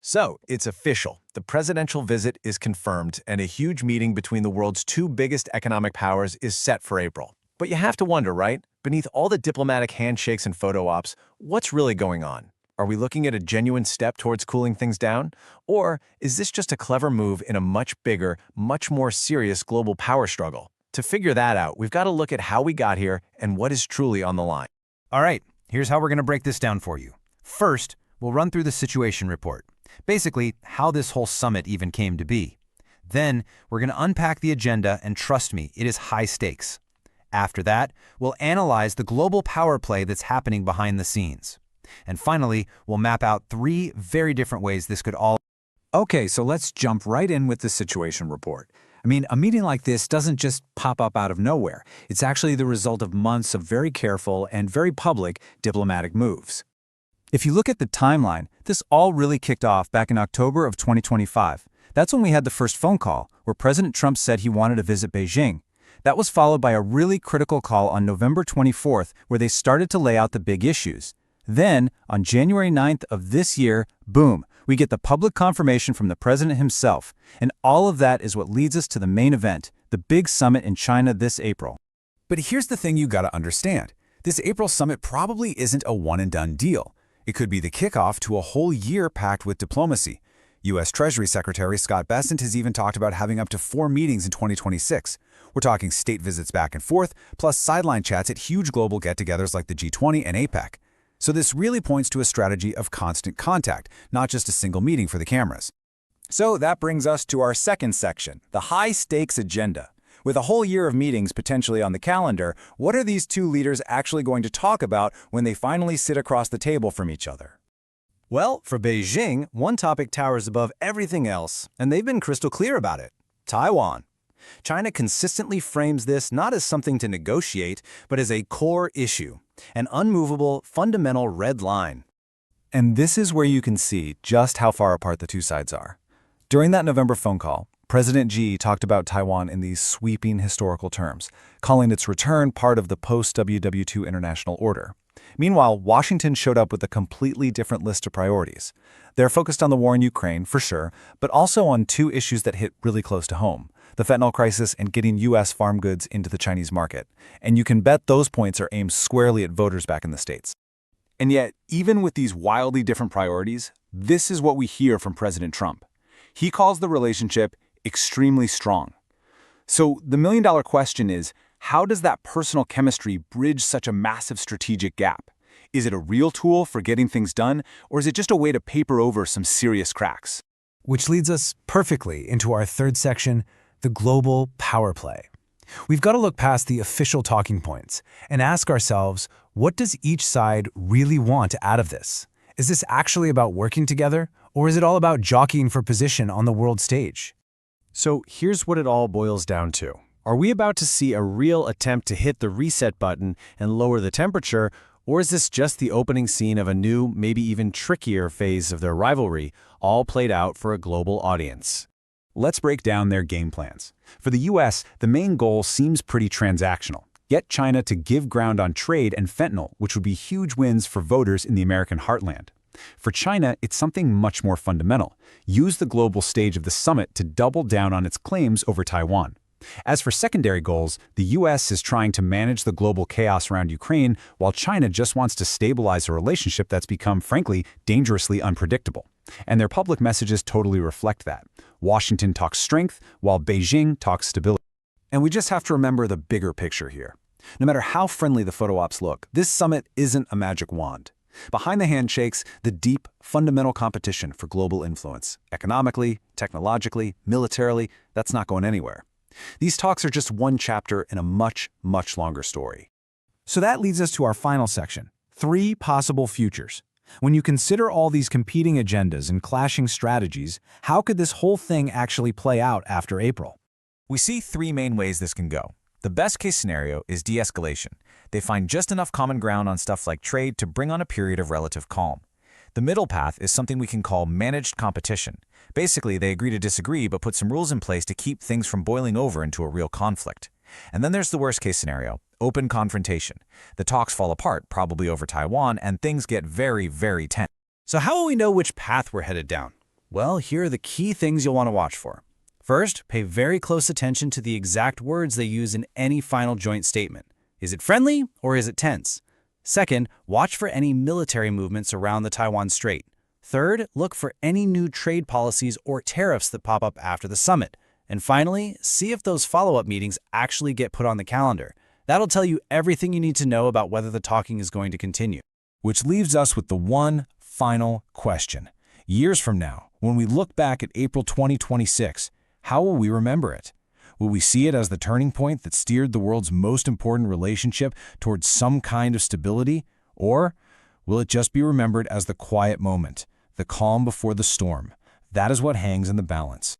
So, it's official. The presidential visit is confirmed, and a huge meeting between the world's two biggest economic powers is set for April. But you have to wonder, right? Beneath all the diplomatic handshakes and photo ops, what's really going on? Are we looking at a genuine step towards cooling things down? Or is this just a clever move in a much bigger, much more serious global power struggle? To figure that out, we've got to look at how we got here and what is truly on the line. All right, here's how we're going to break this down for you. First, we'll run through the situation report. Basically, how this whole summit even came to be. Then, we're going to unpack the agenda, and trust me, it is high stakes. After that, we'll analyze the global power play that's happening behind the scenes. And finally, we'll map out 3 very different ways this could all. Okay, so let's jump right in with the situation report. I mean, a meeting like this doesn't just pop up out of nowhere. It's actually the result of months of very careful and very public diplomatic moves. If you look at the timeline, this all really kicked off back in October of 2025. That's when we had the first phone call, where President Trump said he wanted to visit Beijing. That was followed by a really critical call on November 24th, where they started to lay out the big issues. Then, on January 9th of this year, boom, we get the public confirmation from the president himself. And all of that is what leads us to the main event, the big summit in China this April. But here's the thing you gotta understand. This April summit probably isn't a one-and-done deal. It could be the kickoff to a whole year packed with diplomacy. U.S. Treasury Secretary Scott Bessent has even talked about having up to 4 meetings in 2026. We're talking state visits back and forth, plus sideline chats at huge global get-togethers like the G20 and APEC. So this really points to a strategy of constant contact, not just a single meeting for the cameras. So that brings us to our second section, the high-stakes agenda. With a whole year of meetings potentially on the calendar, what are these two leaders actually going to talk about when they finally sit across the table from each other? Well, for Beijing, one topic towers above everything else, and they've been crystal clear about it: Taiwan. China consistently frames this not as something to negotiate, but as a core issue, an unmovable, fundamental red line. And this is where you can see just how far apart the two sides are. During that November phone call, President Xi talked about Taiwan in these sweeping historical terms, calling its return part of the post-WW2 international order. Meanwhile, Washington showed up with a completely different list of priorities. They're focused on the war in Ukraine, for sure, but also on 2 issues that hit really close to home: the fentanyl crisis and getting U.S. farm goods into the Chinese market. And you can bet those points are aimed squarely at voters back in the States. And yet, even with these wildly different priorities, this is what we hear from President Trump. He calls the relationship extremely strong. So the million-dollar question is, how does that personal chemistry bridge such a massive strategic gap? Is it a real tool for getting things done, or is it just a way to paper over some serious cracks? Which leads us perfectly into our third section, the global power play. We've got to look past the official talking points and ask ourselves, what does each side really want out of this? Is this actually about working together, or is it all about jockeying for position on the world stage? So here's what it all boils down to. Are we about to see a real attempt to hit the reset button and lower the temperature, or is this just the opening scene of a new, maybe even trickier phase of their rivalry, all played out for a global audience? Let's break down their game plans. For the U.S., the main goal seems pretty transactional. Get China to give ground on trade and fentanyl, which would be huge wins for voters in the American heartland. For China, it's something much more fundamental. Use the global stage of the summit to double down on its claims over Taiwan. As for secondary goals, the U.S. is trying to manage the global chaos around Ukraine, while China just wants to stabilize a relationship that's become, frankly, dangerously unpredictable. And their public messages totally reflect that. Washington talks strength, while Beijing talks stability. And we just have to remember the bigger picture here. No matter how friendly the photo ops look, this summit isn't a magic wand. Behind the handshakes, the deep, fundamental competition for global influence, economically, technologically, militarily, that's not going anywhere. These talks are just one chapter in a much, much longer story. So that leads us to our final section, 3 possible futures. When you consider all these competing agendas and clashing strategies, how could this whole thing actually play out after April? We see 3 main ways this can go. The best-case scenario is de-escalation. They find just enough common ground on stuff like trade to bring on a period of relative calm. The middle path is something we can call managed competition. Basically, they agree to disagree but put some rules in place to keep things from boiling over into a real conflict. And then there's the worst-case scenario, open confrontation. The talks fall apart, probably over Taiwan, and things get very, very tense. So how will we know which path we're headed down? Well, here are the key things you'll want to watch for. First, pay very close attention to the exact words they use in any final joint statement. Is it friendly or is it tense? Second, watch for any military movements around the Taiwan Strait. Third, look for any new trade policies or tariffs that pop up after the summit. And finally, see if those follow-up meetings actually get put on the calendar. That'll tell you everything you need to know about whether the talking is going to continue. Which leaves us with the one final question. Years from now, when we look back at April 2026, how will we remember it? Will we see it as the turning point that steered the world's most important relationship towards some kind of stability? Or will it just be remembered as the quiet moment, the calm before the storm? That is what hangs in the balance.